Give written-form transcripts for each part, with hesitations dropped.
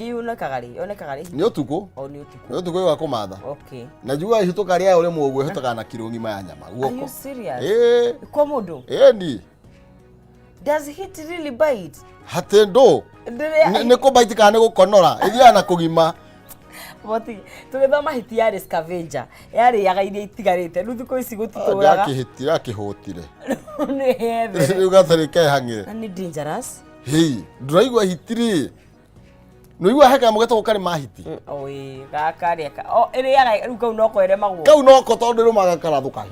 kaingi una kagari ni utuku o ni utuku ni utuku wa kumatha okay najua ihituka ria ule muguo ihituka na kilo ngima ya nyama guoko are you serious kwa mundu ni does it really bite hatendo ne ko bite kana gukonora ithia na kugima Boti tugethoma hiti ya scavenger yari yaga iria itigarite ruthu ko ici gutituraga yakihitira kihutire ni hethe ugatharike hangire ni dangerous nduraigwa hitiri Nuigwa heka mugeto gukari mahiti. Oi, gakari ka. O ere yaga ruka unoko ere magu. Kau noko tondu rumaga karathuka.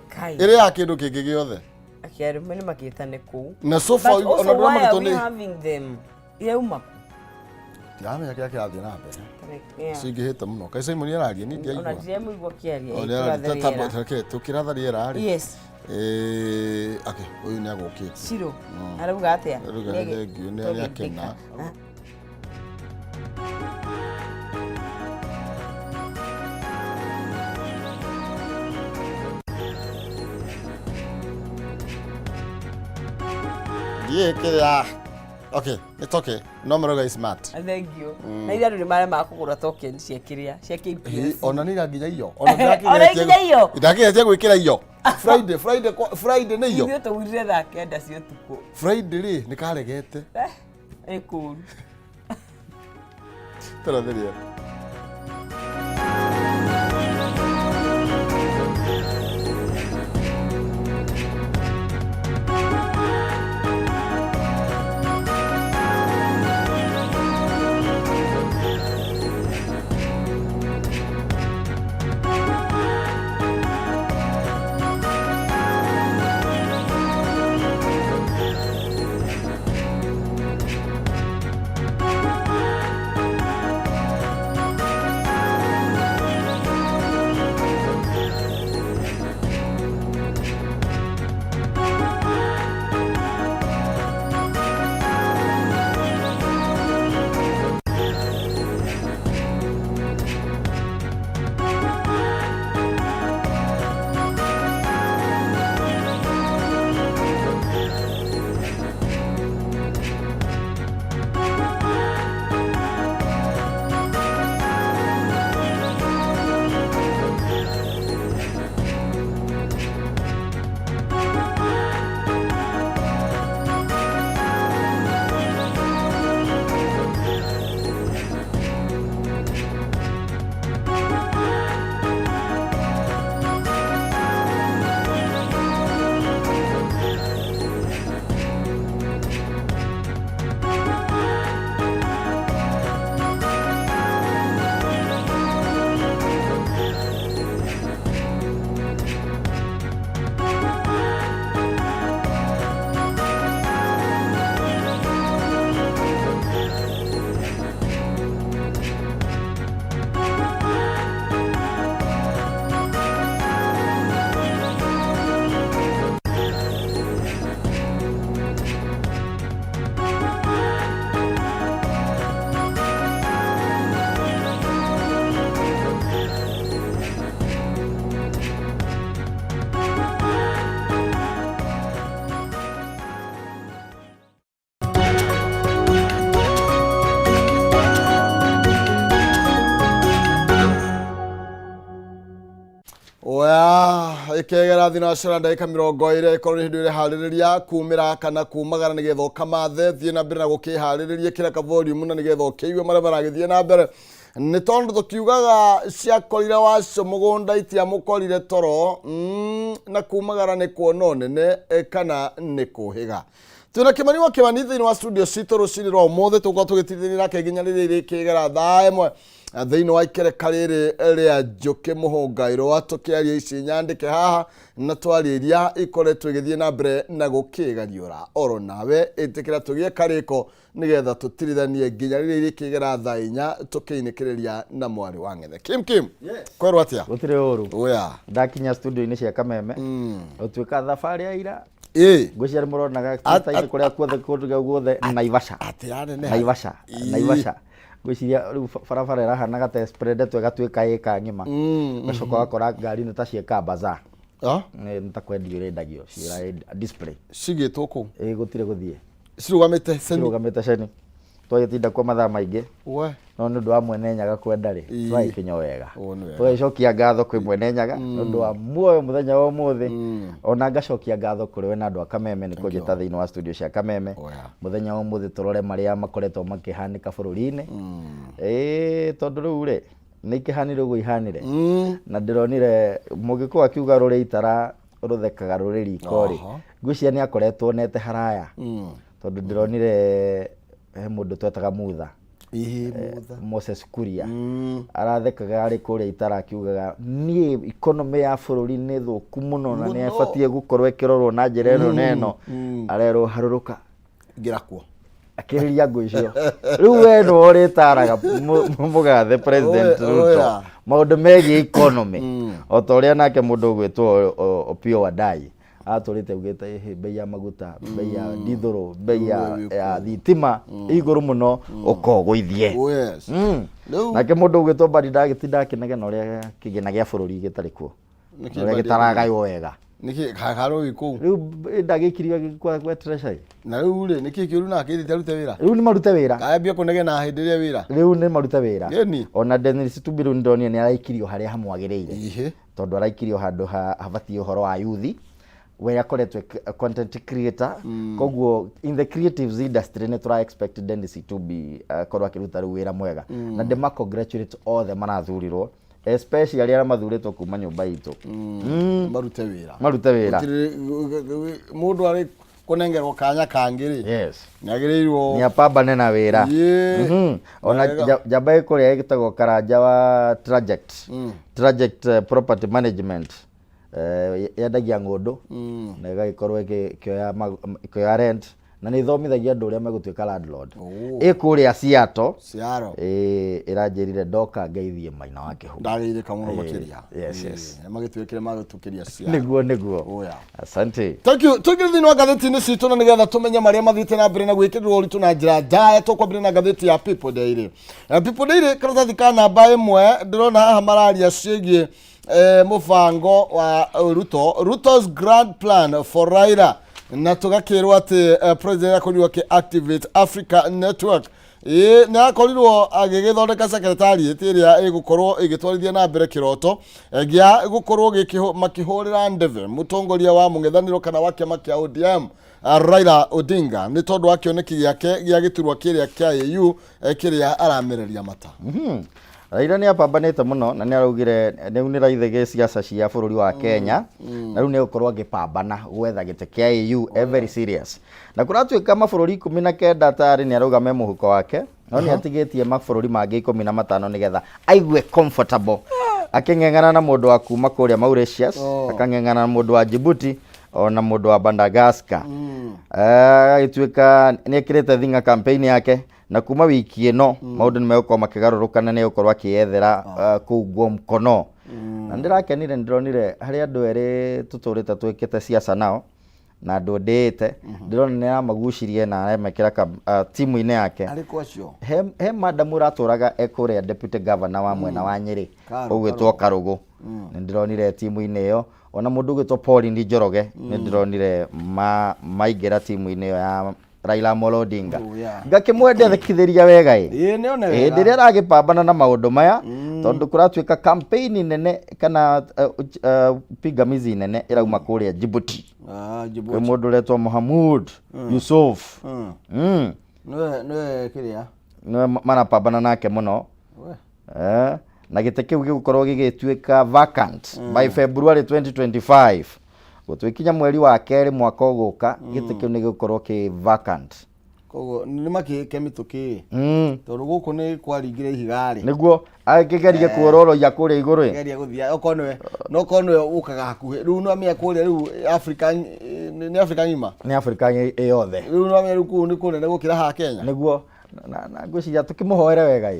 Kai. Ere ya kindu kingi giothe. Akiaru mene makitane ku. Na sofa ona ndura magitone. Having them. Ile uma. Yame yake athie na mbere. Singihite muno. Kaisa imuni araria ni ndia igwa. Ona ndia muigwa kiaria. Ona tata tukiratharia ari. Yes. Okay, uyu ni agukite. Shiro. Arabuga atia. Thengio ni ari akena. Yeah, okay, it's okay. No matter is smart. Thank you. Na ira ri mara makugura token ciekiria, ciekiria. Ona ni ranginya iyo. Ona nginya iyo. Ndakinya gwikira iyo. Friday ni iyo. Ithuĩ tũgurire thaa kenda cia ũtukũ. Friday ri ni karegete. Cool. Taratheria. Ikegera thina cira ndagika 20 ikorwo hindu ire haririria kumira kana kumagara nigetha kamathe thie na mbere na gukihariria kireka volume na nigetha ukiigue maria baragithie na mbere ni tondu tukiugaga ciakorire wacio mugunda itia mukorire toro na kumagara ni kuona nene kana ni kuhiga tuna Kimani wa Kimani thiini wa studio citu rucini rwa mothe tuko tugitithini nake nginya riri kigera thaa imwe thiini wa ikereka riri ria njuki muhungairo wa tukiaria ici nyandike haha na twariria ikoretwo igithie na mbere na gukigariura oro nawe itikira tugie kariko nigetha tutirithanie nginya riri kigera thaa inya tukiinikiriria na mwari wa Ng'ethe Kim kwerwo atia gutire uru oya ndakinya studio ini cia Kameme utwika thabari ya ira ngwiciari muronaga tutaini kuria kuothe kundu guothe Naivasha Naivasha ngwiciria riu barabara irahanaga ta spread twega twika ika ngima gacoka wakora ngari nĩ ta cieka bazaar nĩ ta kwendio irendagio ciira display cigitwo ku gutire guthie cirugamite ceni twagitinda kwa mathaa maingĩ no nĩ ũndũ wa Mwene Nyaga kwenda rĩ tũrakinya wega tũgacokia ngatho kwĩ Mwene Nyaga nĩ ũndũ wa muoyo mũthenya wa ũmũthĩ ona ngacokia ngatho kũrĩ we na andũ a Kameme nĩ kũnjĩta thĩinĩ wa studio cia Kameme mũthenya wa ũmũthĩ tũrore marĩa makoretwo makĩhanĩka bũrũri-inĩ tondũ rĩu rĩ nĩ ikĩhanire ũguo ihanire na ndĩronire mũgĩkũyũ akiuga rũrĩ itara rũthekaga rũrĩ riko rĩ ngwĩciria nĩ akoretwo nete haraya tondũ ndĩronire he mũndũ twetaga Mutha Moses Kuria arathekaga arĩ kũrĩa itara akiugaga niĩ economy ya bũrũri nĩ thũku mũno na nĩ abatie gũkorwo ĩkĩrorwo na njĩra ĩno na ĩno arerwo harũrũka ngĩrakwo akĩrĩria ngũ icio rĩu we no ũrĩtaraga mũgathe president Ruto maũndũ megiĩ economy o ta ũrĩa nake mũndũ ũgwĩtwo Opiyo Wandayi atũrĩte ugĩte bei ya maguta bei ya dithoro bei ya thitima igũrũ mũno ũkogũithie nake mũndũ ũgwĩtwo Mbadi ndagĩtinda akĩnegena ũrĩa kĩgĩna gĩa bũrũri gĩtarĩ kuo ũrĩa gĩtaragaywo wega niki kakaro iko riu ndagikirio kwa treasury na riu ri niki kiuru na akirite rute wira riu ni marute wira kaambia kunegena hindiria wira riu ni marute wira ona Dennis Tubiru ndonio ni araikirio haria hamwagiriire tondu araikirio handu habati uhoro wa youth we akoretwe content creator koguo in the creative industry ne tura expect Dennis to be korwa kiruta riu wira mwega na ndema congratulate all the marathurirwo especially aria mathuritwo kuma nyumba itu marute wira mundu ari kunengerwo kanya kangiri nyagirirwo ni apambane na wira ona jamba ikuria igitagwo Karanja wa Traject Property Management yendagia ng'ũndũ na ĩgagĩkorwo ĩkĩoya rent na nĩ ithomithagia andũ ũrĩa megũtuĩka landlord ĩkũrĩa Seattle ĩranjĩrire ndoka ngeithie Maina wa Kĩhũ ndagĩire kamũno makĩria magĩtuĩkire magũtukĩria Seattle nĩguo asante thank you thĩinĩ wa ngathĩti-inĩ citũ na nĩgetha tũmenye marĩa mathiĩte na mbere na gwĩkĩrĩrwo ũritũ na njĩra njaya tũkwambĩrĩria na ngathĩti ya People Daily karatathi ka namba ĩmwe ndĩrona haha mararia ciĩgiĩ mufango wa Ruto's grand plan for Raila na tugakirwa ati president akorirwo ki activate Africa Network na akorirwo agigithondeka secretariat iria igukorwo igitwarithia na mbere kiroto gia gukorwo makihurira ndeve mutongoria wa mung'ethaniro kana wa kiama kia ODM Raila Odinga ni tondu akioneki giake gia giturwa kiria kia AU kiria aramereria mata Raila ni apambanite muno na ni araugire riu ni raithege siasa cia bũrũri wa Kenya na riu ni gukorwo agipambana gwetha gite kia AU very serious na kuratuika mabũrũri 19 tari ni arauga me muhuko wake no ni atigitie mabũrũri mangĩ 15 nigetha aigue comfortable aking'eng'ana na mũndũ wa kuma kũrĩa Mauritius akang'eng'ana na mũndũ wa Djibouti ona mũndũ wa Madagascar agituika ni ekirite thinga campaign yake na kuma wiki ĩno maũndũ nĩ megũkorwo makĩgarũrũkana nĩ gũkorwo akĩethera kũguo mkono na ndĩrakenire ndĩronire harĩ andũ erĩ tũtũrĩte twĩkĩte siasa nao na andũ ndĩĩte ndĩrona nĩ aramagucirie na aremekĩra timu-inĩ yake he madamu ratũraga ekũrĩa deputy governor wa mwena wa Nyĩrĩ ũgwĩtwo Karũgũ nĩ ndĩronire timu-inĩ ĩyo ona mũndũ ũgwĩtwo Pauline Njoroge nĩ ndĩronire maingĩra timu-inĩ ĩyo ya Raila Amolo Odinga ngakĩmwendekithĩria wega rĩrĩa aragĩpambana na maũndũ maya tondũ kũratuĩka campaign nene kana pingamizi nene ĩrauma kũrĩa Djibouti kwĩ mũndũ ũretwo Mohamud Yusuf nĩwe marapambana nake mũno na gĩtĩ kĩu gĩgũkorwo gĩgĩtuĩka vacant by February 2025 gũtwĩkinya mweri wa kerĩ mwaka ũgũka gĩtĩ kĩu nĩ gĩgũkorwo kĩ vacant koguo nĩ makĩke mĩtũkĩ tondũ gũkũ nĩ kwaringire ihigarĩ nĩguo agĩkĩgeria kuororoia kũrĩa igũrũ geria gũthia okonwe ũkaga hakuhĩ rĩu no amĩa kũrĩa rĩu Africa nĩ Africa ng'ima nĩ Africa yothe rĩu no amĩa rĩu nĩ kũnene gũkĩra haha Kenya nĩguo na ngwĩciria tũkĩmũhoere wega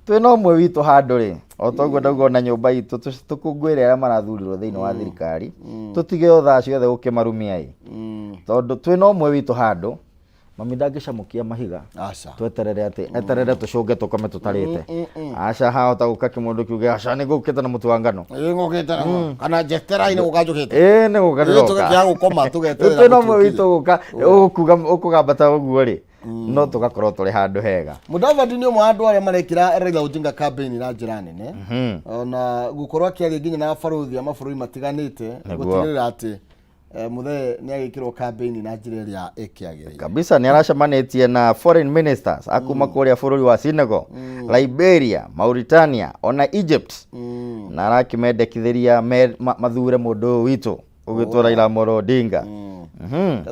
twĩ no ũmwe witũ handũ rĩ o toguo ndauga na nyũmba itũ tũkũngũĩre arĩa marathurirwo thĩinĩ wa thirikari tũtige o thaa ciothe gũkĩmarumia tondũ twĩ no ũmwe witũ handũ mami ndangĩcamũkia mahiga tweterere atĩ eterere tũcũnge tũkome tũtarĩte aca hahota gũka kĩmũndũ kiuge aca nĩ gũkĩte na mũtu wa ngano kana jetera-inĩ gũkanjũkĩte nĩ gũka twĩ no ũmwe witũ gũka ũkũgambata ũguo rĩ no tugakorwo turi handu hega. Mudavadi ni umwe andu aria marekira Raila Odinga campaign na njira nene ona gukorwo akiaria nginya na baruthi amabũrũri matiganite gutirira ati muthe ni agikirwo campaign na njira iria ikiagirira kabisa. Ni aracemanitie na foreign ministers akuma kuria bũrũri wa Senegal, Liberia, Mauritania ona Egypt na arakimendekithiria mathure mundu witu ugitwa Raila Amolo Odinga.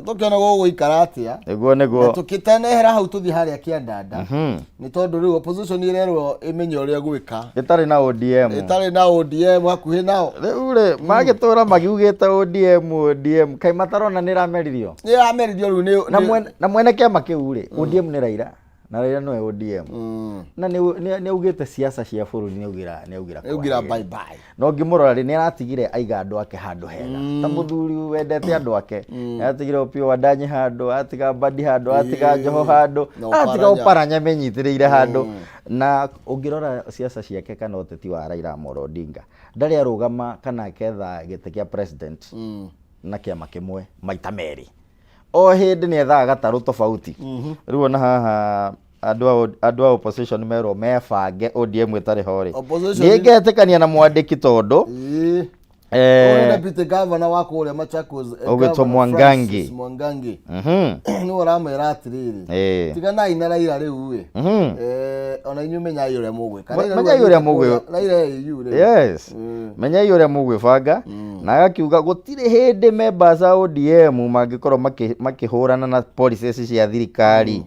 Tukiona gogo ikaratia niguo tukitanehera hau tuthi haria kiandanda ni tondu riu opposition irerwo imenye uria gwika itari na ODM hakuhi nao riu magitura magiugite ODM kai matarona nirameririo riu na mwene kiama kiu ri ODM ni Raila na Raila no ODM na ni augite siasa cia bũrũri ni augira bye bye no ngimurora ri ni aratigire aiga andu ake handu hega ta muthuri wendete andu ake atigire Opiyo Wandayi handu atiga Mbadi handu atiga Njoho handu atiga Oparanya menyitiriire handu na ungirora siasa ciake kana uteti wa Raila Amolo Odinga ndari arugama kana ketha gite kia president na kiama kimwe maita meri o hindi ni ethaga gataru tofauti riu ona haha andu a opposition mero mebange ODM itari hori ningetikania na mwandiki tondu deputy governor wa kuria Machakos ugitwo Mwangangi ni uramwira atiriri tigana ina Raila riu ona inyu menya yure mugwe Raila yure yes menya yure mugwe banga na agakiuga gutire hindi members a ODM mangikorwo makihurana na policies cia thirikari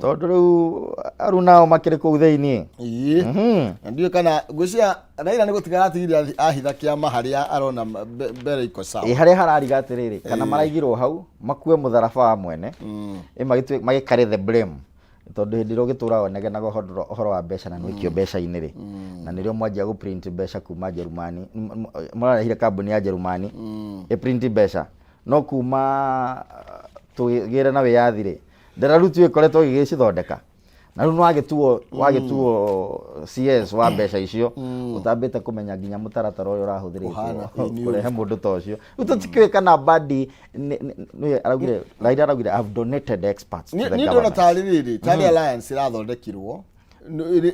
tondu riu arunao makiri kuu thiini ndio kana gucia Raila ni gutigara atigire ahitha kiama haria arona mbere iko sawa haria harariga atiriri kana maraigirwo hau makue mutharaba wa mwene magikare the blame tondu hindi ro gitura onegenaga horo wa mbeca na nwikio mbeca-ini ri na nirio mwanjia gu print mbeca kuma Jerumani murarehire kambuni ya Jerumani print mbeca no kuma tugire na wiyathi ri ndararutu ikoretwo igicithondeka na riu wagituo CS wa mbeca icio utambite kumenya nginya mutaratara uria urahuthiritwo kurehe mundu ta ucio utatikiwe kana Mbadi ni araugire Raila araugire I've donated experts to the government ni ndona tari alliance irathondekirwo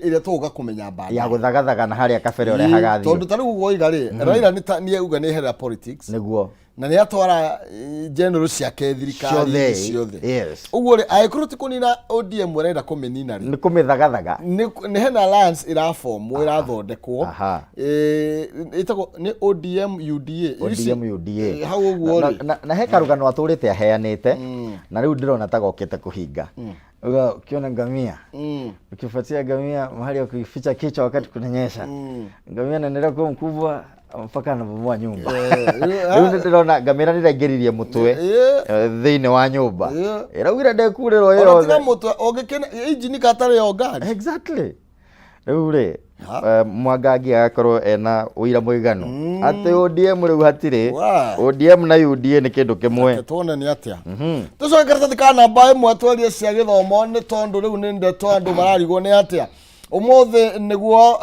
ire tuga kumenya Mbadi ya guthagathaga na haria kabere uria hagathio tondu tariu goiga ri Raila ni auga ni hera politics niguo na ni atwara general ciake thirikari ciothe yes uguo ri aikroti kunina ODM urenda kumenina ri ni kumithagathaga ni hena alliance iraform irathondekwo itago ni ODM UDA hau uguo ri na he karugano aturite aheanite na riu ndirona tagokite kuhinga ukiona ngamia ukifuatia ngamia mahali ukificha kichwa wakati kunanyesha ngamia anaendelea kuwa mkubwa mpaka anabomoa nyumba riu ndirona ngamira niraingiririe mutwe thiini wa nyumba iraugire ndekuriro iyo ora mutwe ogikene engine katare yo ngari exactly riu ri Mwangangi agakorwo ena uira muiganu ati ODM riu hatiri ODM na UDA ni kindu kimwe tuone ni atia tucoke karatathi ka namba imwe twarie cia githomo ni tondu riu ni ndeto andu mararigwo ni atia umuthi niguo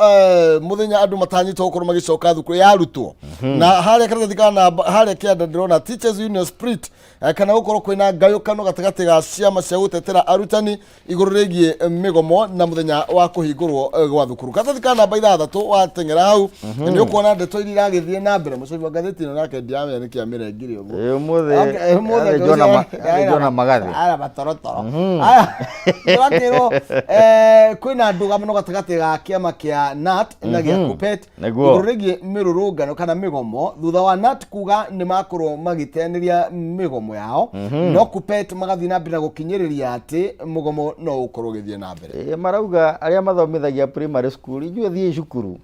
muthenya andu matanyitwo gukorwo magicoka thukuru ya arutwo na haria karatathi ka namba haria kianda ndirona Teachers Union Spirit kana gukorwo kwina ngayukano gatagati ga ciama cia gutetera arutani iguru rigie migomo na muthenya wa kuhingurwo gwa thukuru karatathi ka namba 6 watengera hau ni ukuona ndeto iri iragithie na mbere mucoki wa gatheti ino nake ndiamenya niki amirengire uguo umuthi Jona Magathi ara batorotoro ndakiro kwina ndugamo gatagati ga kiama kia NAT na gia KUPPET iguru rigie mirurungano kana migomo thutha wa NAT kuga ni makorwo magiteniria migomo yao no KUPPET magathi na mbere gukinyiriria ati mugomo no ukorwo githie na mbere marauga aria mathomithagia primary school ijue thie cukuru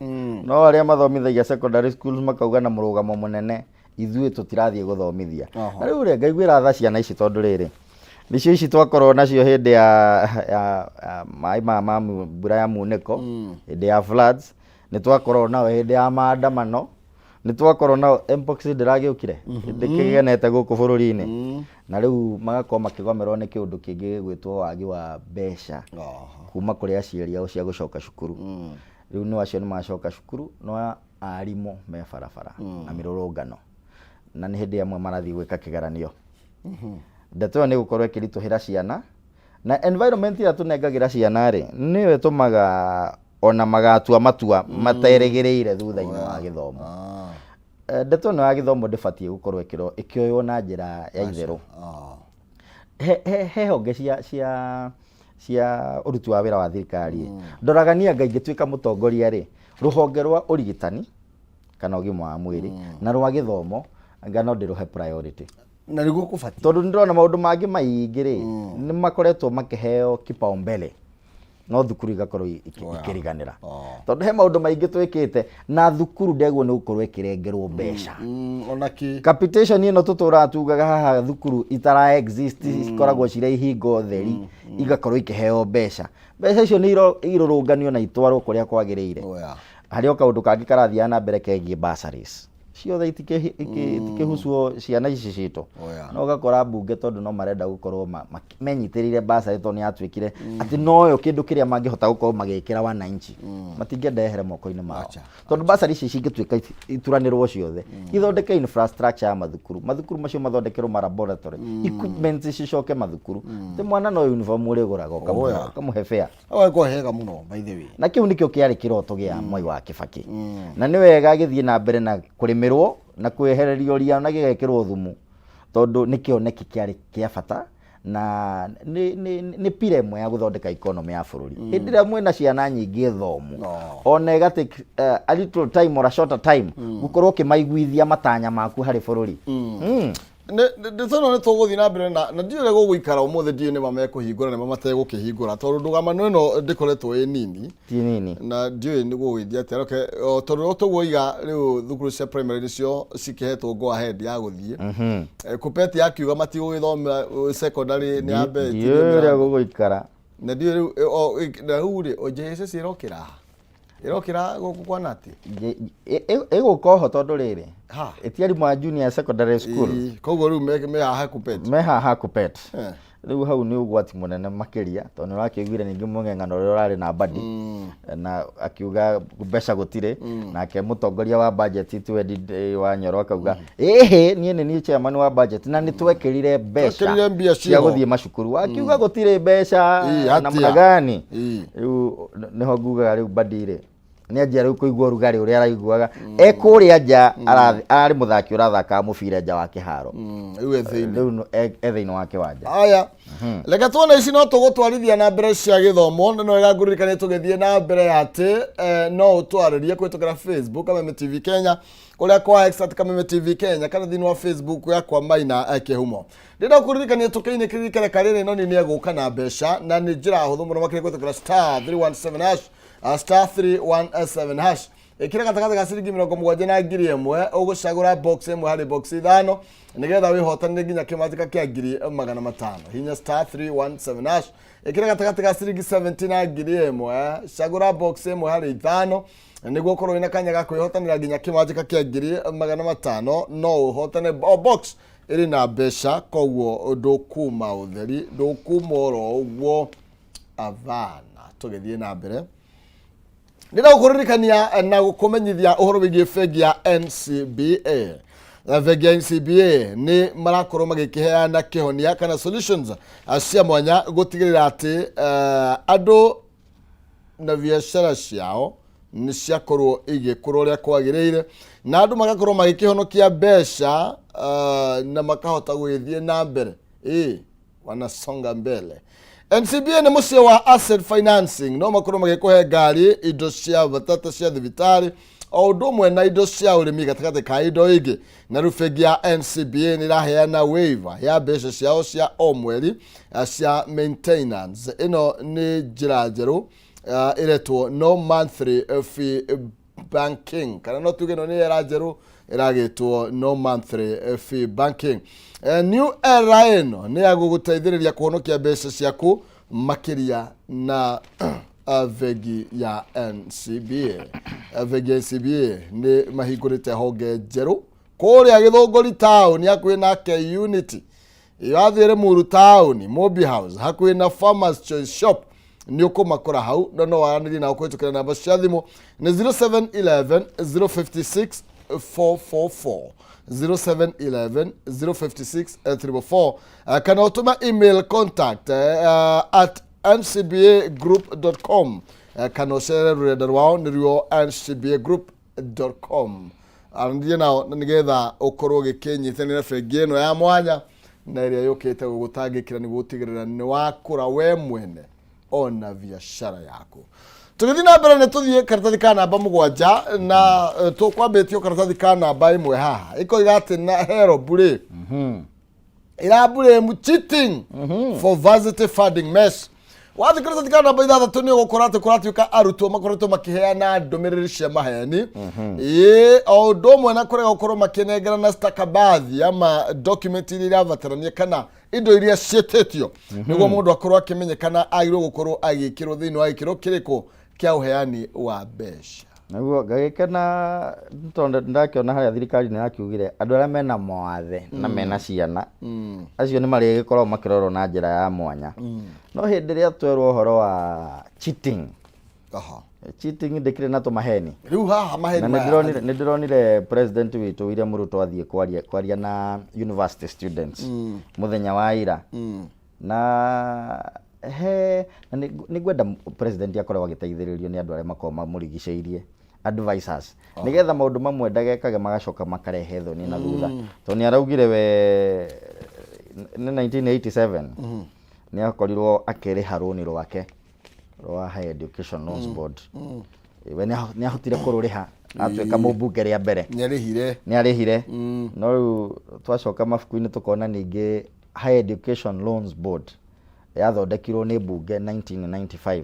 no aria mathomithagia secondary schools makauga na murugamo munene ithuĩ tutirathie guthomithia riu ri ngaiguira tha ciana ici tondu riri nicio ici twakorwo nacio hindi ya mai ma mbura ya muniko hindi ya floods ni twakorwo nao hindi ya maandamano ni twakorwo nao mpox ndiragiukire ndikigenete guku bururi-ini na riu magakorwo makigomerwo ni kiundu kingi gwitwo wagi wa mbeca kuma kuri aciari ao cia gucoka cukuru riu ni wacio ni macoka cukuru no arimu me barabara na mirurungano na ni hindi amwe marathi gwika kigeranio ndeto ni gukorwo ikirituhira ciana na environment ira tunengagira ciana ri niwe tumaga ona magatua matua materegereire thutha-ini wa githomo. Ndeto no ya githomo ndibatie gukorwo ikioywo na njira ya itheru. He honge cia uruti wa wira wa thirikari ndoragania ngai gituika mutongoria ri ruhonge rwa urigitani kana ugima wa mwiri na rwa githomo ngano ndiruhe priority na riguo kubati tondu ndirona maundu mangi maingi ri ni makoretwo makiheo kipaumbele no thukuru igakorwo ikiriganira tondu he maundu maingi twikite na thukuru ndegwo ni gukorwo ikirengerwo mbeca onaki capitation ino tutura tugaga haha thukuru itara exist ikoragwo cire ihingo theri igakorwo ikiheo mbeca icio ni irurunganio na itwarwo kuria kwagiriire hari o kaundu kangi karathia na mbere kegie bursaries ciothe itikehucwo ciana ici citu no gakora bunge tondu no marenda gukorwo menyitirire bursary tondu ni atwikire ati noyo kindu kiria mangihota gukorwo magikira wananchi matingendehere moko-ini mao tondu bursary ici cingitwika ituranirwo ciothe ithondeke infrastructure ya mathukuru macio mathondekerwo laboratory equipment cicoke mathukuru ti mwana no uniform uri guraga kamuhe fair aweko hega muno by the way na kiu nikio kiari kiroto gia Mwai wa Kibaki na ni wega githie na mbere na kurimirwo na kwehererio ria na gigekirwo thumu tondu nikio neki kiari kia bata na ni pire imwe ya guthondeka economy ya bururi hindira mwena ciana nyingi thomu ona igate a little time or a shorter time gukorwo kimaiguithia matanya maku hari bururi nditono ni tuguthi na mbere na ndiure guguikara umuthi ndiu ni mamekuhingura na mamate gukihingura tondu ndugamano ino ndikoretwo i nini ti nini na ndiu ni gugithia ati tondu tuguo iga riu thukuru cia primary cio cikihetwo go ahead ya guthie kupeti yakiuga mati gugithomera secondary ni ambe ndiure guguikara na ndiu riu na huri ojese cirokira irokira guku kwa nati igukoho tondu riri etiari mwa junior secondary school koguo riu me haha kupet riu hau ni ugwati munene makiria tondu rakigwire ningi mung'eng'ano uri urari na badi na akiuga mbeca gutire nake mutongoria wa budget Edward Wanyoro akauga nie ni chairman wa budget na ni twekirire mbeca cia guthie macukuru akiuga gutire mbeca namna gani riu niho ngugaga riu badi ri ni anjia riu kuigua rugari uri araiguaga ekuria nja arari muthaki urathaka mubira nja wa kiharo riu etheini wa kiwanja aya leka tuone ici no tugutwarithia na mbere cia githomo no igangurikane tugithie na mbere ati no utwaririe kwitukira Facebook Kameme TV Kenya kuria kwa X @Kameme TV Kenya kana thini wa Facebook yakwa Maina Kihumo ndenda kuririkania tukiine kirikare karire no ni eguka na mbeca na ni njira huthu muno makire kwitukira *317# *317# ikira gatagata ga ciringi 70 na ngiri imwe ugucagura box imwe hari box ithano nigetha wihotanire nginya kimatika kia ngiri 500 hinya *317# ikira gatagata ga ciringi 70 na ngiri imwe cagura box imwe hari ithano niguo korwo ina kanya ga kwihotanira nginya kimatika kia ngiri 500 no uhotane box iri na mbeca koguo ndukuma utheri ndukumoro uguo avana tugithie na mbere ndira gukuririkania na gukumenyithia uhoro wigie bengi ya NCBA bengi ya NCBA ni marakorwo magikiheana kihonia kana solutions cia mwanya gutigirira ati andu na biashara ciao ni ciakorwo igikorwo ria kwagiriire na andu magakorwo magikihonokia mbeca na makahota gwithie na mbere wanasonga mbele. NCBA ni mucie wa asset financing no makorwo magikuhe ngari indo cia batata cia thibitari o undu umwe na indo cia urimi gatagati ka indo ingi na bengi ya NCBA ni raheana waiver ya mbeca ciao cia o mweri cia maintenance ino ni njira njeru iretwo no monthly fee banking kana no tuge no ni era njeru iragitwo no monthly fee banking. New era ino ni aguguteithiriria kuhonokia mbeca ciaku makiria na bengi ya NCBA. Bengi ya NCBA ni mahingurite honge njeru kuria Githunguri town hakuhi na K Unity yathire Muru town Mobi House hakuhi na Farmers Choice Shop ni ukumakora hau no waraniri na ukwitukira namba cia thimu ni 0711 056 444 0711 056 344 kana utuma email contact at ncbagroup.com kana ucere rurenda rwao nĩruo ncbagroup.com andie nao nigetha ukorwo gikinyithanira bengi ino ya mwanya na iria yukite gugutangikira ni gutigirira ni wakura we mwene ona biashara yako. Tugithi na mbere nituthie karatathi ka namba 7 na tukwambitio karatathi ka namba 1 haha ikoiga ati na hero bure ira bure mu cheating for varsity funding mess. Wathi karatathi ka namba 6 ni gukoratuka arutwo makoretwo makiheana ndomereri cia maheni o ndomwe na kurega gukorwo makinengera na stakabadhi ama document iria vatarania kana indo iria cietetio niguo mundu akorwo akimenyekana agirwo gukorwo agikirwo thiini wa ikiro kiriko kia uheani wa mbeca. Naguo gagikana tonde ndakiona haria thirikari ni yakiugire andu aria mena mawathe na mena ciana acio ni mari gikorwo makirorwo na njira ya mwanya no hindi ria twerwo uhoro wa cheating cheating ndikire na to maheni riu haha maheni na ndironire president witu William Ruto athie kwaria na university students muthenya wa ira na ni gwenda president akorwo agiteithiririo ni andu aria makoma murigiceirie advisors nigetha maundu mamwe ndagekage magacoka makarehe thoni na thutha to ni araugire we 1987 ni akorirwo akiriha roni rwake rwa Higher Education Loans Board we ni ahotire kururiha atweka mubunge ria mbere ni arihire no twacoka mafuku-ini tukona ningi Higher Education Loans Board yathondekirwo ni bunge 1995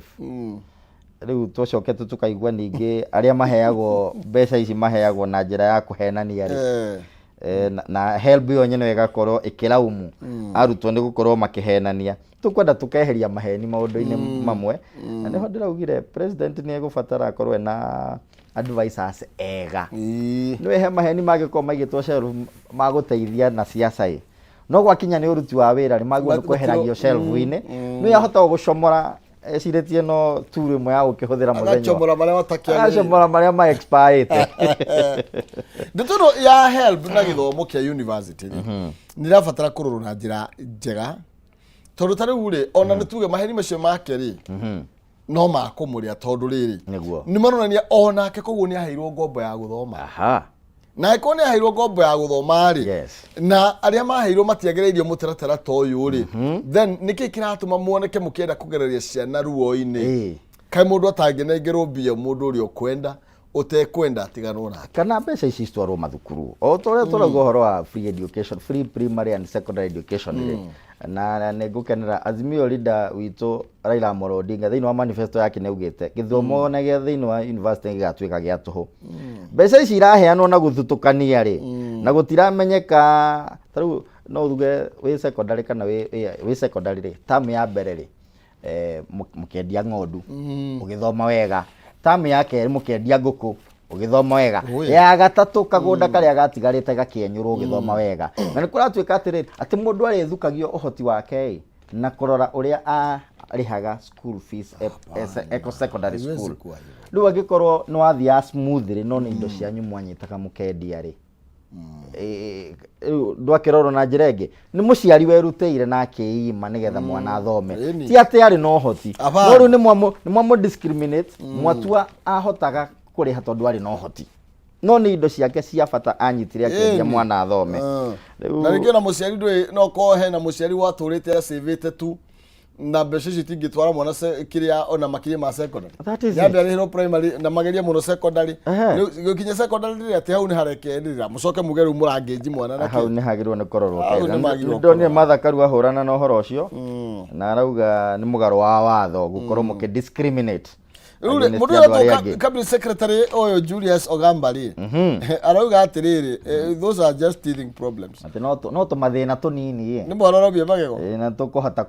riu twacokete tukaigua ningi aria maheagwo mbeca ici maheagwo na njira ya kuhenania na HELB yonyene igakorwo ikiraumu arutwo ni gukorwo makihenania tukwenda tukeheria maheni maundu-ini mamwe na niho ndiraugire president ni egubatara akorwo na advisors ega niwe he maheni magikorwo maigitwo shelf maguteithia na siasa no gwakinya ni uruti wa wira ni maguo kweheragio shelf-ini no yahota gucomora ciretie no turu imwe ya gukihuthira muthenya agacomora maria watakia agacomora maria ma expired ndituno ya HELB na githomo kia university ni rabatara kururu na njira njega tondu tariu ri ona nituge maheni macio make ri no makumuria tondu riri ni maronania onake koguo ni aheirwo ngombo ya guthoma na ikone aheirwo ngombo ya guthoma ri na aria maheirwo matiagereirio mutaratara to uyu ri then niki kiratuma muoneke mukienda kugereria ciana ruo-ini kai mundu atangenengerwo mbia mundu uri okwenda utekwenda atiganwo na kana mbeca ici citwarwo mathukuru o tore turauga uhoro wa free education, free primary and secondary education na negukenera Azimio leader witu Raila Amolo Odinga thiini wa manifesto yake neugite githomo na gya thiini wa university gigatuika gya tuhu mbeca ici iraheanwo na guthutukania ri na gutiramenyeka taru no uge we secondary kana we secondary ri term ya mbere ri mukendia ng'ondu ugithoma wega term ya keri mukendia nguku ugithoma wega ya gatatu kagunda karia gatigarite gakienyurwo ugithoma wega na ni kuratuika atiriri ati mundu ari thukagio uhoti wake na kurora uria arihaga school fees eco secondary school riu agikorwo no athia smoothly no ni indo cianyu mwanyitaga mukendia ri ndwakirorwo na njira ingi ni muciari werutĩire na akiima nigetha mwana athome ti ati ari no hoti no riu ni mwa discriminate mwatua ahotaga kuriha tondu ari no hoti no ni indo ciake cia bata anyitire akendia mwana athome na ringi na muciari ndwe no kohe na muciari waturite acivite tu na mbeca citingitwara mwana kiria ona makiria ma secondary yambe ari primary na mageria muno secondary gukinya secondary ati hau ni harekerira mucoke mugeru murangeji mwana na hau ni hagirwo ni kororwo ndonire mathakaru ahurana na uhoro ucio na arauga ni mugaro wa watho gukorwo mukidiscriminate mundu cabinet secretary oyo Julius Ogambari arauga atiriri those are just teething problems ati no to mathina tunini ni mororobia magego na tukuhota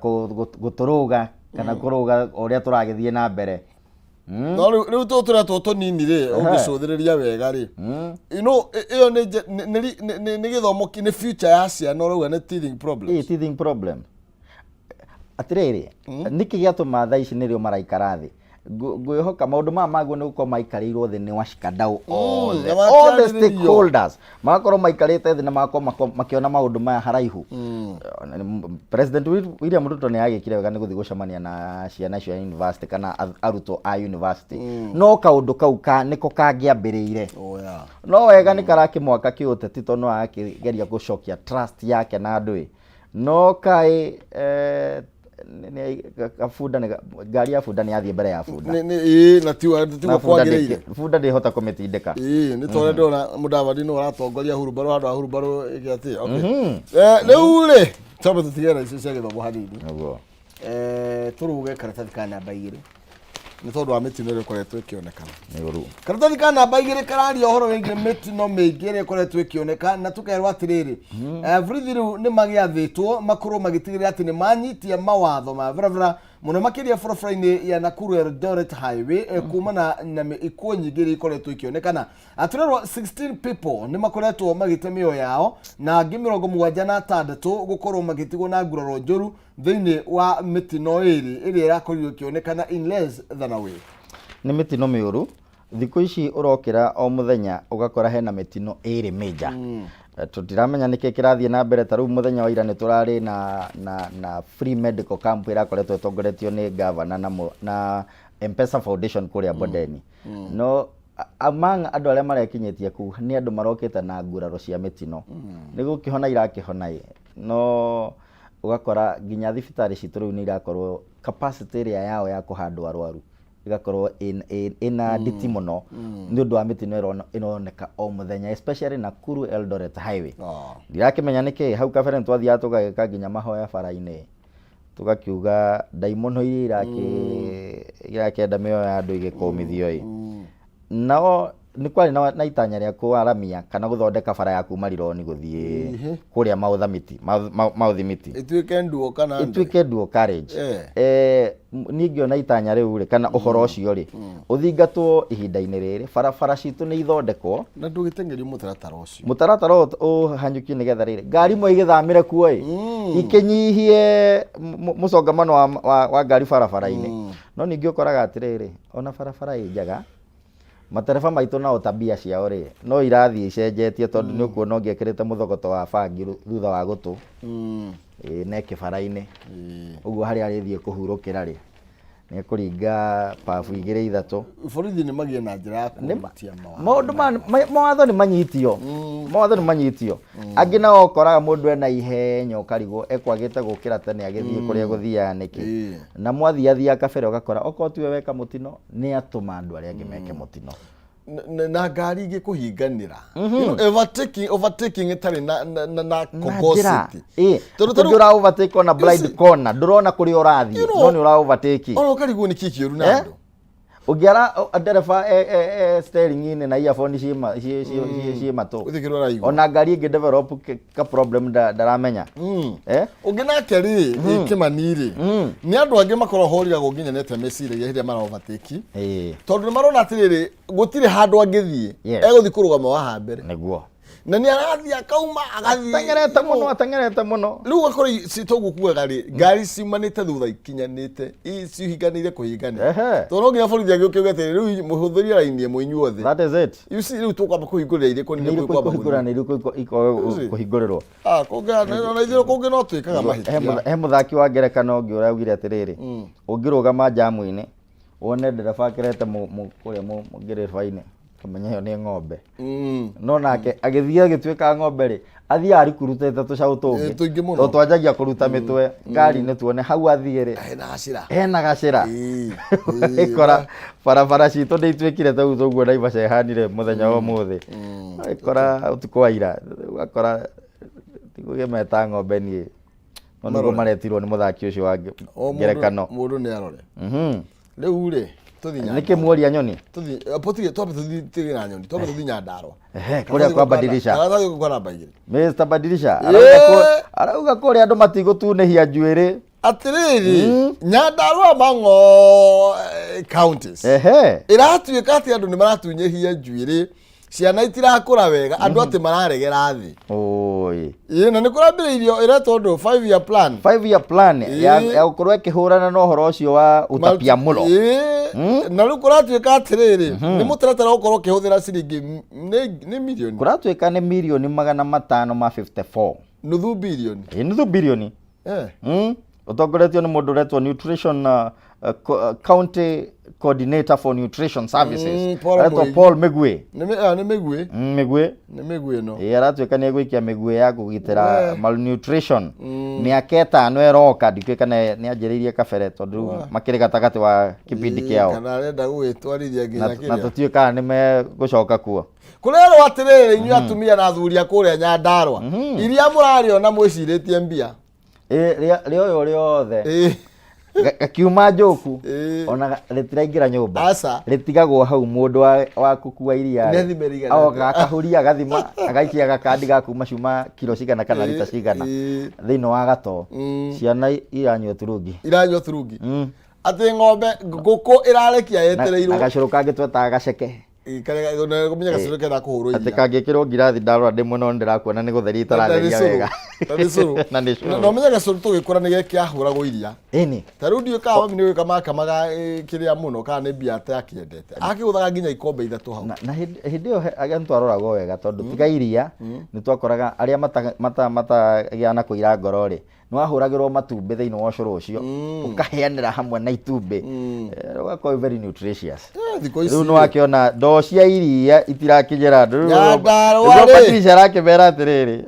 guturuga kana kuruga uria turagithie na mbere no riu tuturatwo tunini ri ungicuthiriria wega ri iyo ni githomo ni future ya ciana urauga ni teething problems teething problem atiriri niki giatuma thaa ici nirio maraikara thi ngwihoka maundu maguo ni gukorwo maikarĩirwo thĩ nĩ washikadau all the stakeholders magakorwo maikarĩte thĩ na magakorwo makiona maundu maya haraihu. President William Ruto nĩ agĩkire wega nĩ gũthiĩ gũcemania na ciana cia university kana arutwo a university, no kaundu kau nĩko kangĩambĩrĩire. No wega nĩ karakĩmwaka kĩũteti tondũ no akĩgeria gũcokia trust yake na andũ. No kaĩ bunda ngari ya bunda nĩ yathiĩ mbere ya bunda na tiwa kwagĩrĩire bunda ndĩhota kũmĩtindĩka. Nĩ tondũ ndona Mudavadi no aratongoria Hurumbarũ handũ ha Hurumbarũ ĩgĩatĩ. Rĩu rĩ twambe tũtigĩra icio cia gĩthomo hanini tũruge karatathi ka namba 2 nĩ tondũ wa mĩtino ĩrĩa ĩkoretwo ĩkĩonekana. Karatathi ka namba 2 kararia ũhoro wĩgiĩ mĩtino mĩingĩ ĩrĩa ĩkoretwo ĩkĩoneka na tũkerwo atĩrĩrĩ borithi rĩu nĩ magĩathĩtwo makorwo magĩtigĩrĩra atĩ nĩ manyitia mawatho ma barabara mũno makĩria barabara-inĩ ya Nakuru Eldoret Highway kumana na ikuũ nyingĩ iria ikoretwo ikĩonekana. Atũrerwo 16 people nĩ makoretwo magĩte mĩoyo yao na angĩ 76 gũkorwo magĩtigwo na nguraro njũru thĩinĩ wa mĩtino ĩrĩ ĩrĩa ĩrakorirwo ĩkĩonekana in less than a week. Nĩ mĩtino mĩũru thikũ ici ũrokĩra o mũthenya ũgakora hena mĩtino ĩrĩ major. Tutiramenya nĩkĩ kĩrathiĩ na mbere. Ta rĩu mũthenya wa ira nĩ tũrarĩ na free medical camp ĩrakoretwo ĩtongoretio nĩ governor na M-Pesa Foundation kũrĩa Bondeni. No among andũ arĩa marekinyĩtie kũu nĩ andũ marokĩte na nguraro cia mĩtino nĩ gũkĩhona irakĩhona. No ugakora nginya thibitarĩ citũ rĩu nĩ irakorwo capacity ĩrĩa yao ya kũhandwo arwaru igakorwo ina nditi mũno nĩ ũndũ wa mĩtino ĩroneka o mũthenya especially Nakuru Eldoret Highway. Ndirakĩmenya nĩkĩ hau kabere twathiaga tũgagĩka nginya mahoya bara-inĩ tugakiuga ndaimono iria irakĩenda mĩoyo ya andũ igĩkũmithio. Nao nĩ kwarĩ na itanya rĩa kũaramia kana gũthondeka bara ya kuma Rironi gũthiĩ kũrĩa Mauthimiti ĩtuĩke dual carriage. Niĩ ngĩona itanya rĩu kana ũhoro ũcio rĩ ũthingatwo ihinda-inĩ rĩrĩ barabara citũ nĩ ithondekwo na ndũgĩteng'erio mũtaratara ũcio. Mũtaratara ũhanyũkie nĩgetha rĩrĩ ngari imwe igĩthamĩre kuo ikĩnyihie mũsongamano wa ngari barabara-inĩ. No ningĩ ũkoraga atĩrĩrĩ ona barabara ĩ njega matereba maitũ nao tabia ciao rĩ no irathiĩ icenjetie tondũ nĩ ũkuona ũngĩekĩrĩte mũthogoto wa bangi thutha wa gũtũ neke bara-inĩ ũguo harĩa arĩthiĩ kũhurũkĩra rĩ nĩ kũringa pabu 2-3. Borithi nĩ magiĩ na njĩra ya kũmatia mawatho nĩ manyitio. Angĩ nao ũkoraga mũndũ ena ihenya ũkarigwo ekwagĩte gũkĩra tene agĩthiĩ kũrĩa gũthiaga nĩkĩ. Na mwathiathia kabere ũgakora okorwo tiwe weka mũtino nĩ atũma andũ arĩa angĩ meke mũtino na ngari igĩkũhinganĩra. Overtaking ĩtarĩ na capacity. Tondũ ũra overtake on a blind corner ndũrona kũrĩa ũrathiĩ no nĩ ũra overtake. Ona ũkarigwo nĩ kĩĩ kĩũru na andũ. Ũngĩara ndereba steering-inĩ na earphone ciĩ matũ ona ngari ĩngĩ develop ka problem ndaramenya. Ũngĩ nake rĩ Kĩmani rĩ nĩ andũ angĩ makorwo horiragwo nginya nete meciragia hĩndĩ mara overtake tondũ nĩ marona atĩrĩrĩ gũtirĩ handũ angĩthiĩ egũthiĩ kũrũgama haha mbere nĩguo na nĩ arathiĩ akauma agathiĩ atengerete mũno. Rĩu ũgakora citũgũkuaga rĩ ngari ciumanĩte thutha ikinyanĩte cihiganĩire kũhinganĩra tondũ no nginya borithi agĩũke atĩrĩrĩ rĩu mũhũthĩrie raini ĩmwe inyuothe. That is it. You see rĩu tũkwamba kũhingũrĩra irĩkũ nĩ kũhingũrĩrwo. Kũngĩ no twĩkaga mahĩtia. He mũthaki wa ngerekano ũngĩ ũraugire atĩrĩrĩ ũngĩrũgama jamu-inĩ wone ndereba akĩrete kũrĩa mũngĩrĩba-inĩ kamenya ĩyo nĩ ng'ombe no nake agĩthiĩ agĩtuĩka ng'ombe rĩ athiĩ arikurutĩte tũcaũ tũngĩ twanjagia kũruta mĩtwe ngari-inĩ tuone hau athiĩ rĩ hena gacĩra. Ikora barabara citũ nĩ ituĩkire ta ũguo Naivasha ĩhanire mũthenya wa ũmũthĩ. Ikora ũtukũ wa ira ũgakora tigũgĩmeta ng'ombe niĩ no nĩguo maretirwo nĩ mũthaki ũcio wa ngerekano. Mũndũ nĩ arore rĩu rĩ nĩkĩ muoria nyoni tũthiĩ na nyoni tũthiĩ Nyandarua kũrĩa kwa Badilisha Mr. Badilisha arauga kũrĩa andũ matigũtunĩhia njuĩrĩ atĩrĩrĩ Nyandarua Mang'o counties ĩratuĩka atĩ andũ nĩ maratunyĩhia njuĩrĩ ciana itirakũra wega andũ atĩ mararegera thĩ oi na nĩ kũrambĩrĩirio ĩretwo ũndũ 5-year plan 5-year plan ya gũkorwo ĩkĩhũrana na ũhoro ũcio wa ũtapia mũlo na rĩu kũratuĩka atĩrĩrĩ nĩ mũtaratara ũkorwo ũkĩhũthĩra ciringi nĩ mirioni kũratuĩka nĩ mirioni 554 nuthu bilioni nuthu bilioni ũtongoretio nĩ mũndũ ũretwo nutrition county coordinator for nutrition services Paul Migwe nĩ Migwe no aratuĩka nĩ egũikia mĩguĩ ya kũgitĩra malnutrition mĩaka 5 ĩroka ndituĩka nĩ anjĩrĩirie kabere tondũ makĩrĩ gatagatĩ wa kĩbindi kĩao kana arenda gũgĩtwarithia nginya kĩrĩa na tũtuĩkaga nĩ megũcoka kuo kũrerwo atĩrĩrĩ inyuĩ atumia na athuri a kũrĩa Nyandarua iria mũrarĩona mwĩcirĩtie mbia rĩoyo rĩothe gakiuma njoku ona rĩtiraingĩra nyũmba rĩtigagwo hau mũndũ wa kũkua iria akahuria agathima agaikia gakandi gakuma cuma kilo cigana kana lita cigana thĩinĩ wa gatoo ciana iranyua turungi atĩ ng'ombe ngũkũ ĩrarekia yetereirwo agacũrũ kangĩ twetaga gaceke atĩ kangĩkĩrwo ngirathi ndarora ndĩ mũno ndĩrakuona nĩ gũtheria itaratheria wega na ũmenye gacũrũ tũgĩkũra nĩ gĩkĩahũragwo iria ta rĩu ndiũĩ kana mami nĩ gwĩka makamaga kĩrĩa mũno kana nĩ mbia atakĩendete akĩgũthaga nginya ikombe ithatũ hau na hĩndĩ ĩyo ageni twaroragwo wega tondũ tiga iria nĩ twakoraga arĩa matagĩa na kũira ngoro rĩ nĩwahũragĩrwo matumbĩ thĩinĩ wa ũcũrũ ũcio ũkaheanĩra hamwe na itumbĩ ũgakorwo very nutritious rĩu nĩwakĩona ndoo cia iria itirakinyĩra andũ Patricia arakĩmera atĩrĩrĩ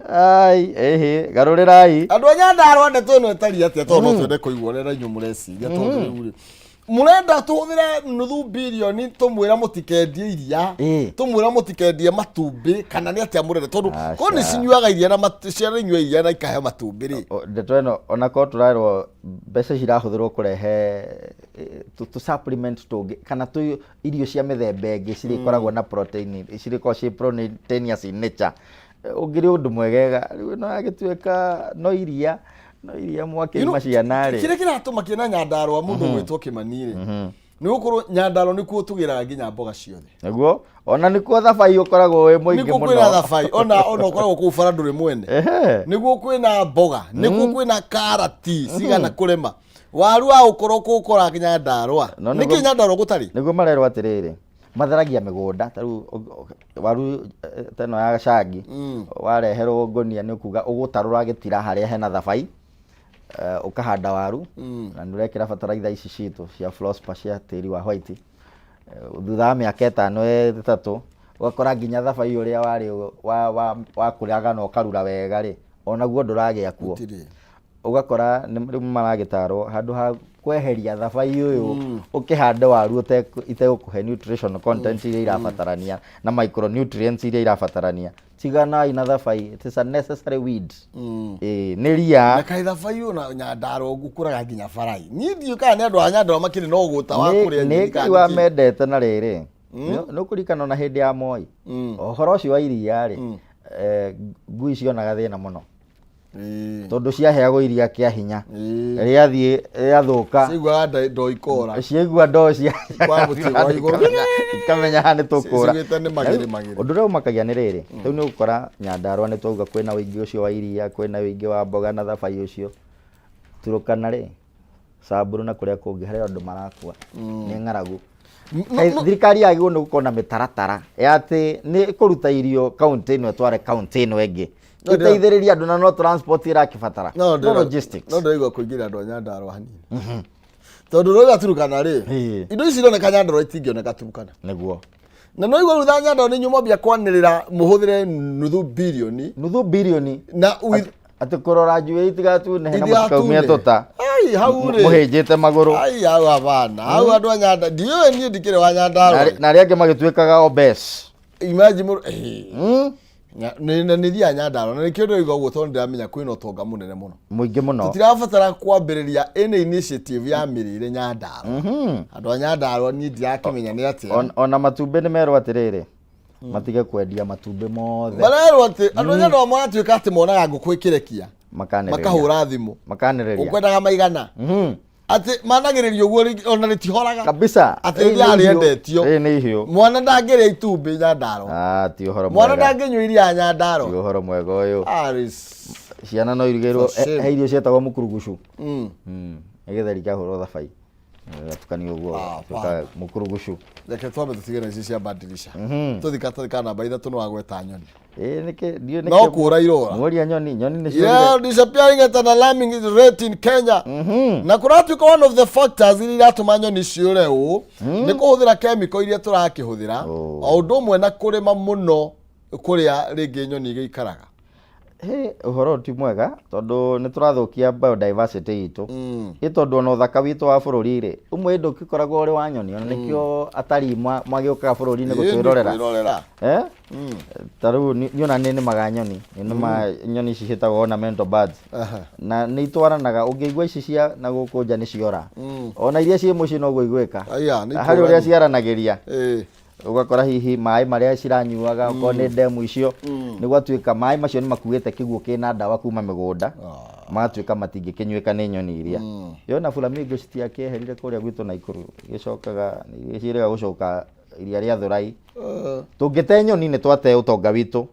garũrĩrai andũ a Nyandarua ndeto ĩno ĩtariĩ atĩa tondũ no twende kũigua ũrĩa inyuĩ mũreciria tondũ rĩu mũrenda tũhũthĩre nuthu bilioni tũmwĩra mũtikendie iria tũmwĩra mũtikendie matumbĩ kana nĩ atĩa mũrenda tondũ ko nĩ cinyuaga iria na ciana inyua iria na ikahe matumbĩ rĩ ndeto ĩno ona ko tũrarwo mbeca cirahũthĩrwo kũrehe tu supplement tũngĩ kana tu irio cia mĩthemba ĩngĩ cirĩkoragwo na protein cirĩkoragwo ci proteinous in nature ũngĩrĩ ũndũ mwegega rĩu no agĩtuĩka no iria mwake maciana rĩ kĩrĩa kĩratũma kĩna Nyandarua mũndũ gwĩtwo Kĩmani rĩ nĩ gũkorwo Nyandarua nĩkuo tũgĩraga nginya mboga ciothe nĩguo ona nĩkuo thabai ũkoragwo wĩ mũingĩ mũno nĩkuo kwĩna thabai ona ũkoragwo kũu bara ndũrĩ mwene nĩguo kwĩna mboga nĩkuo kwĩna karati cigana kũrĩma waru wa ũkorwo kũkora Nyandarua nĩkĩ Nyandarua gũtarĩ nĩguo marerwo atĩrĩrĩ matharagia mĩgũnda tarĩu waru teno ya gacangi wareherwo ngonia nĩ kuga ũgũtarũra gĩtira harĩa hena thabai ukahanda waru na nĩũrekĩra bataraitha ici citũ cia Flospa cia tĩri wa white thutha wa mĩaka 5-3 ũgakora nginya thabai ũrĩa warĩ wa kũrĩaga na ũkarura wega rĩ onaguo ndũragĩa kuo ũgakora rĩu maragĩtarwo handũ ha kweheria thabai ũyũ ũkĩhanda waru itegũkũhe nutritional content iria irabatarania na micronutrients iria irabatarania tiganai na thabai it is a necessary weed nĩ ria na kai thabai ona Nyandarua gũkũraga nginya barai niĩ ndiũ kana nĩ andũ a Nyandarua makĩrĩ na ũgũta wa kũrĩa nyeni kana nĩ wa mendete na rĩrĩ nĩ kũrikana na hĩndĩ ya Moi ũhoro ũcio wa iria rĩ ngui cionaga thĩna mũno tondũ ciaheagwo iria kĩa hinya rĩathiĩ rĩathũka ciaiguaga ndoo ikora ciaigua ndoo cia ikamenya nĩ tũkũra ũndũ ũrĩa ũmakagia nĩ rĩrĩ rĩu nĩ ũgũkora Nyandarua nĩ twauga kwĩna ũingĩ ũcio wa iria kwĩna ũingĩ wa mboga na thabai ũcio Turukana rĩ Samburu na kũrĩa kũngĩ harĩa andũ marakua nĩ ng'aragu thirikari yagĩrĩirwo nĩ gũkorwo na mĩtaratara ya atĩ nĩ kũruta irio kaunti ĩno tware kaunti ĩno ĩngĩ iteithĩrĩria andũ na no transport ĩrakĩbatara no logistics no ndĩraigua kũingĩra andũ a Nyandarua hanini tondũ rũga Turukana rĩ indo ici ironeka Nyandarua itingĩoneka Turukana nĩguo na no igũrũ tha Nyandarua nĩ nyumo bia kwanĩrĩra mũhũthĩre nuthu bilioni na atĩ kũrora njũĩ itigatu na mũtikaumia tũta hau rĩ mũhĩnjĩte magũrũ hau abana hau andũ a Nyandarua ndiũĩ niĩ ndikĩrĩ wa Nyandarua na arĩa angĩ magĩtuĩkaga obese imagine nĩ thia Nyandarua na nĩkĩo ndĩrauga ũguo tondũ ndĩramenya kwĩna ũtonga mũnene mũno mũingĩ mũno tũtirabatara kwambĩrĩria ĩnĩ initiative ya mĩrĩre Nyandarua andũ a Nyandarua niĩ ndirakĩmenya nĩ atĩa ona matumbĩ nĩ merwo atĩrĩrĩ matige kwendia matumbĩ mothe marerwo atĩ andũ a Nyandarua maratuĩka atĩ monaga ngũkũ ĩkĩrekia makahũra thimũ makanĩrĩria ũkwendaga maigana ati managiririo guo ona ritihoraga kabisa ati riendetio ni hiyo mwana ndangĩrĩa itumbĩ Nyandarua ti uhoro mwega mwana ndangĩnyua iria Nyandarua ti uhoro mwega uyu Aris ciana no irigirwo he irio cietagwo mukurugucu igetheri kahurwo thabai tukanio guo tuka mukurugucu reke twambe tutigene ici cia badilisha tuthika namba ithatũ no wagweta nyoni nike dio nike no kura irora moria nyoni ni yeah disappearing at an alarming rate in Kenya na kuratuika one of the factors iria iratũma nyoni ciũre ũũ nĩ kũhũthĩra chemical iria tũrakĩhũthĩra o ũndũ ũmwe na kũrĩma mũno kũrĩa rĩngĩ nyoni igĩikaraga uhoro ti mwega tondu ni turathukia biodiversity itu itondu ona uthaka witu wa bururi ri umwe ndu kikoragwo uri wa nyoni ona nikio atari magiuka bururi ni gutwirorera taru nyona ni maga nyoni ni nyoni cihitagwo ornamental birds na ni itwaranaga ungeigua ici cia na guku nja ni ciora ona iria cie muci no guigwika hari uria ciaranagiria ugakora hihi mai maria ciranyuaga ko ni demu icio ni gwatuika mai macio ni makuite kiguo kina ndawa kuma migunda matuika matingikinyuika ni nyoni iria yona flamingo citiakeherire kuria gwitu Naikuru gicokaga gicirega gucoka iria ria Thurai tungite nyoni ni twate utonga witu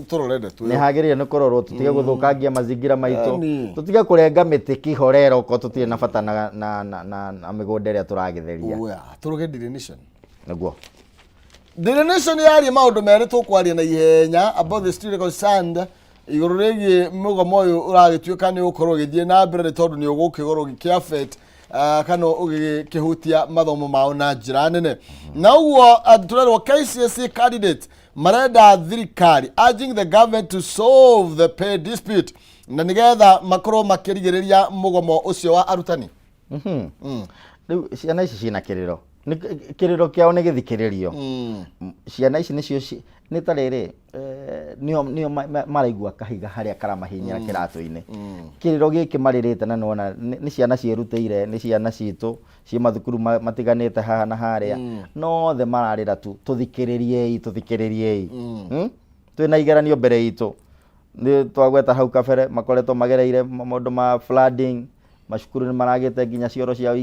turorende tu ni hagirire ni kurorwo tutige guthukangia mazingira maitu tutige kurenga miti kihorera uko tutire na bata na migunda iria turagitheria turuge delineation naguo delineation yari maundu meri tukwaria na ihenya about the still concerned iguru rigi mugomo uyu uragituika ni ukorwo githie na mbere tondu ni ugukigoro gikiafet kana ugikihutia mathomo mao na njira nene na uguo turerwo KCSE candidate marenda thirikari urging the government to solve the pay dispute na nigetha makorwo makirigiriria mugomo ucio wa arutani riu ciana ici cina kiriro kiao ni githikiririo ciana ici nicio ni tariri nio maraigua kahiga haria karamahinyira kiratu-ini kiriro giki maririte na nona ni ciana cieruteire ni ciana citu cie mathukuru matiganite haha na haria no the mararira tu tuthikiririei twina igeranio mbere itu ni twagweta hau kabere makoretwo magereire maundu ma flooding mashukuru ni maragite nginya cioro cia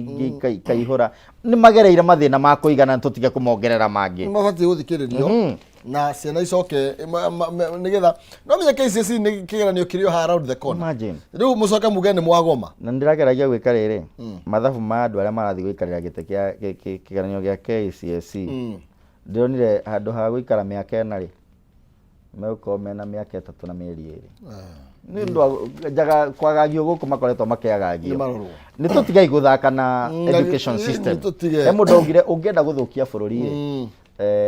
kaihura ni magereire mathina ma kuigana tutige kumongerera mangi mabati guthikiririo na ciana icoke nigetha no menya KCSE ni kigeranio kirio ha around the corner imagine riu mucoka muge ni mwagoma na ndirageragia gwika riri mathabu ma andu aria marathi gwikarira gite kia kigeranio gia KCSE ndionire handu ha gwikara miaka ena ri meuko mena miaka 3 na mieri 2 ni ndo jaga kwagagio guku makoretwo makiagagio ni tutigai guthaka na education system he mudongire ungienda guthukia bururi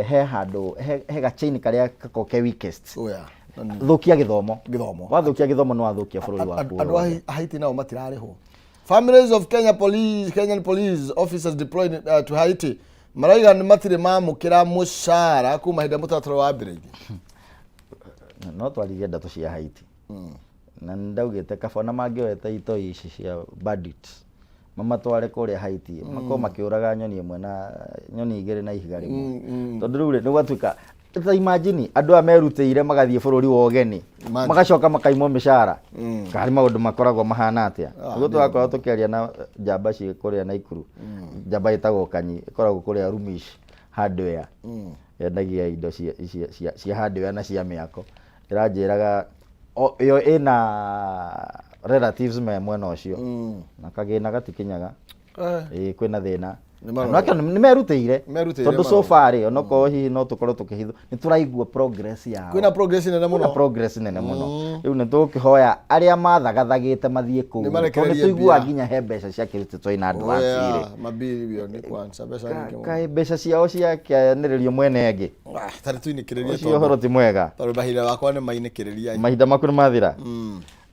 he handu he gachaini karia kakoke weakest thukia githomo wathukia githomo no wathukia bururi waku andu Haiti nao matirarihwo families of Kenyan police officers deployed to Haiti maraiga ni matire mamukira mushara kuma hinda mutataro wa mbere no twaririe ndatu cia Haiti na ndaugite kabona mangioeta ito ici cia bandits mama tware kuria Haiti mako makiuraga nyoni imwe na nyoni igiri na ihiga rimwe tondu riu ni gwatuika ta imagine andu ameruteire magathie bururi wa ogeni magacoka makaimwo mishara kari maundu makoragwo mahana atia guo twakorwo tukiaria na njamba ci kuria Naikuru njamba itagwo Kanyi ikoragwo kuria Rumish hardware yendagia indo cia hardware na cia miako iranjiraga yo ina relatives me mwena ucio na kagina gatikinyaga kwina thina nake ni meruteire tondu so far onoko hihi no tukorwo tukihithu ni turaigua progress yao kwina progress nene muno riu ni tukihoya aria mathagathagite mathie ku tondu tuigua nginya he mbeca cia kirutitwo ina advance mabilioni kwanza mbeca nyingi kai mbeca ciao cia kianiririo mwene engi tari tuinikiriria tondu horo ti mwega tondu mahinda wakwa ni mainikiriria mahinda maku ni mathira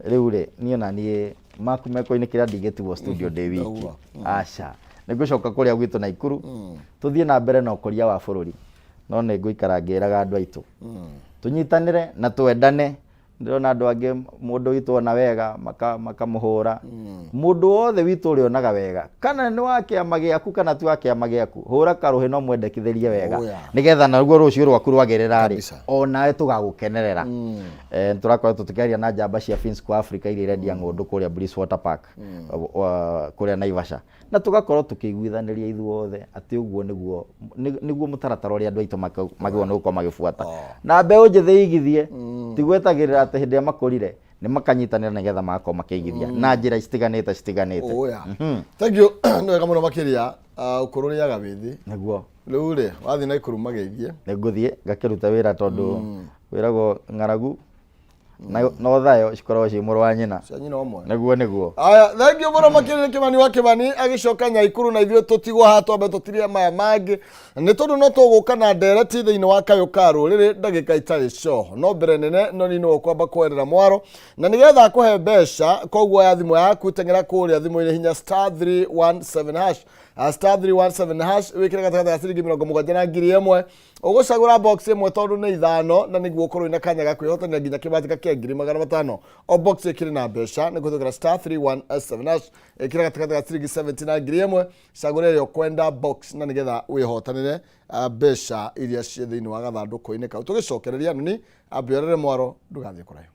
riu ri ni ona ni maku mekoinikira ndigetiwo studio day wiki aca nigucoka kuria gwitu Naikuru tuthie na mbere na ukoria wa bururi no ni nguikara ngiraga andu aitu tunyitanire na twendane ndirona andu angi mundu witu ona wega makamuhura mundu wothe witu uri onaga wega kana ni wa kiama giaku kana ti wa kiama giaku hura karuhi no mwendekithirie wega nigetha naruo rucio rwaku rwagerera ri onawe tugagukenerera turakorwo tutikeria na njamba cia Fins kwa Africa iria irendia ng'ondu kuria Bliss Water Park kuria Naivasha na tugakorwo tukiguithaniria ithuothe ati uguo niguo mutaratara uria andu aitu magirwo ni gukorwo magibuata na mbeu njithi igithie tigwetagirira ati hindi ya makurire ni makanyitanira nigetha magakorwo makiigithia na njira citiganite thank you no wega muno makiria ukururiaga bithi niguo riu ri wathi na ikuru mageithie niguthie ngakiruta wira tondu wiragwo ng'aragu no thayo cikorwo ci muru wa nyina niguo aya thank you muno makiria Kimani wa Kimani agicoka Nyaikuru na ithio tutigwo hato ambe tutiria maya mangi ni tondu no tuguka na ndereti thiini wa Kayukaru riri ndagika itari cio no mbere nene no nino kwamba kwerera mwaro na nigetha akuhe mbeca koguo ya thimu yaku tengera kuria thimu-ini hinya *317# *317# wikire gatagata ciringi 70,000 ugucagura box imwe tondu ni ithano na niguo ukorwo ina kanya ga kwihotania nginya kibatika kia 5,500 o box ikiri na mbeca ni guthukira *317# ikira gatagata ciringi 70,000 cagura rio kwenda box na nigetha wihotanire mbeca iria cie thiini wa gathanduku-ini kau tugicokereria noni ambiorere mwaro ndugathie kurayo.